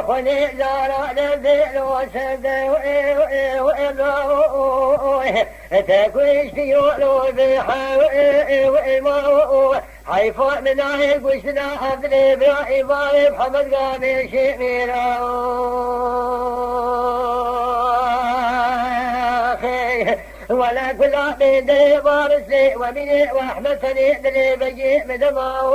خلي زارع للذيل وسد تكويش يولو بيحا حيفوت من عيق وشنا حفلي برائي باري محمد قامي شميرا ولا كل عبين دلي بارسلي ومني واحمد سني دلي بجي مدماو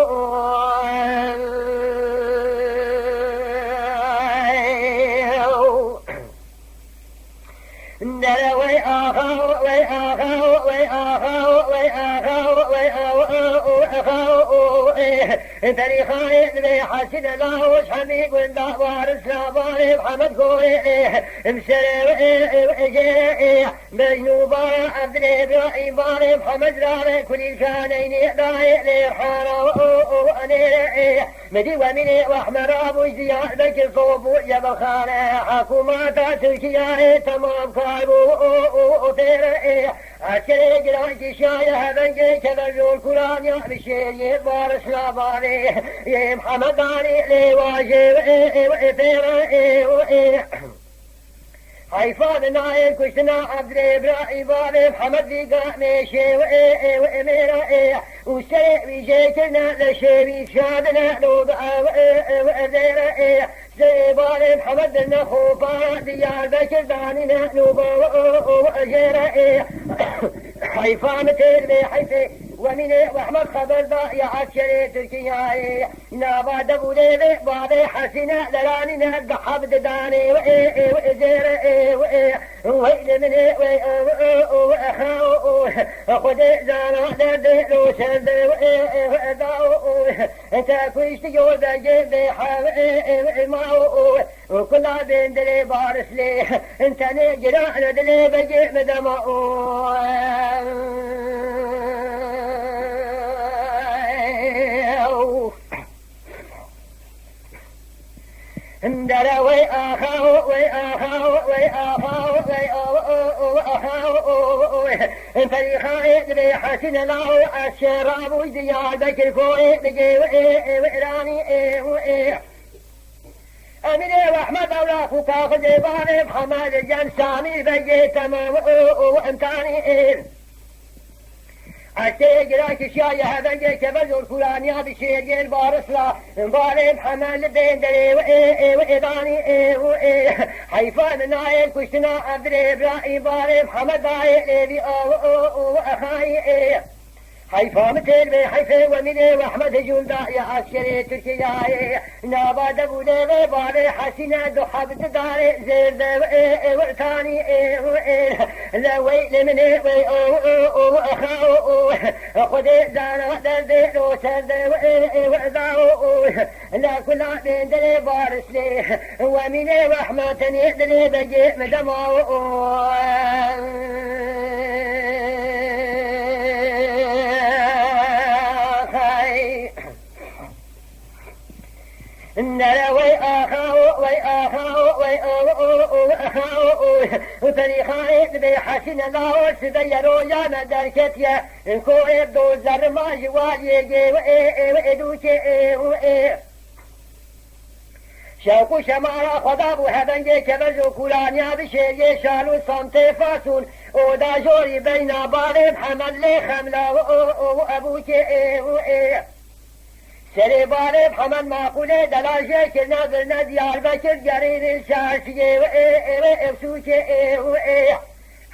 دلا وي آخاو وي آخاو وي آخاو وي آخاو وي آخاو تاريخ عيد بي حسن الله حميد والله وارس لاباري محمد كوي مسري مجنوبا عبد الإبراهيم باري محمد رابي كل كانين داعي لحارة مدي ومني واحمر ابو زياد بك صوب جبل خانه حكومات تركيا تمام كايبو وتيري عشري جراج شايه بنجي كبر القران يا بشير بارس لاباري يا محمد علي لي واجب وتيري حيفان نايل كشنا عبد الإبراهيم باري محمد دي قامي شي وإميرا وسرع بيجيتنا لشيبي شادنا لوضع وأذيرا زيباري محمد النخوفا ديار بكر داننا نوبا وأجيرا حيفان تيربي حيفي ومني واحمد خبر ضايع عشري تركيا نابا دبولي بعضي حسنا لراني ندحب داني وإزيرا ويل مني وأخاو خدي زانا دردي لو سرد وإداو تاكويش تجول بجيب حاو وكل بين دلي بارس لي انت نجرا دلي بجيب دماو اندرا وي آخاو وي آخاو وي آخاو وي آخاو فريخاي دبي حسن الله الشراب وزياد بكر كوي بجي وإيراني أميني وأحمد أولاك وكاخذ باري محمد الجن سامي بجي تمام وإمكاني أتجرا كشاي هذا جاي كبر الفلاني هذا شيء جاي بارسلا باري محمد بين دري وإداني حيفان نايل كشنا عبد الإبراهيم باري محمد باي لي أخاي حيفان تلبي حيفي ومني واحمد جولدا يا عسكري تركيا نابا دبولي باري حسنا دحب داري زيد وثاني لا ويل مني وأخاو خدي دانا دردي لو سرد وإذاو لا كل عبين دلي بارس لي ومني واحمد تني دلي بجي مدماو نلا وي آخاو وي آخاو وي آخاو فريخاي دبي حسن الله سبيرو يا مدركتيا كو ابدو زر ما جواجي وإدوكي شوكو شمارا خدابو هدنجي كبزو كولانيا بشيجي شالو صمتي فاسون ودا جوري بين باري محمد لي خملا وأبوكي سري باري محمد معقولي دلاجي كنا برنا ديار بكر جرين الشاشي وإفسوكي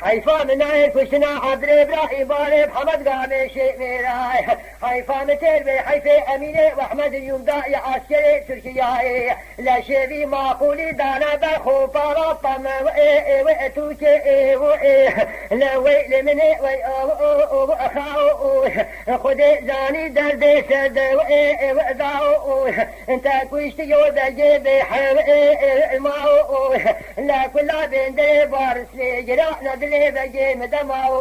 حيفان نايل كشنا عبد الإبراهيم باري محمد قامي شيء ميراي حيفان تربي حيفي أميني وأحمد يمدع يا عسكري تركيا لا شيبي معقولي دانا بخوفا ربما وإتوكي لا ويل مني وأخاو خدي زاني دردي سد وإذاو انت كويش تجول بجيبي الماو لا كل بين دي بارس لي جراحنا دلي بجي مدماو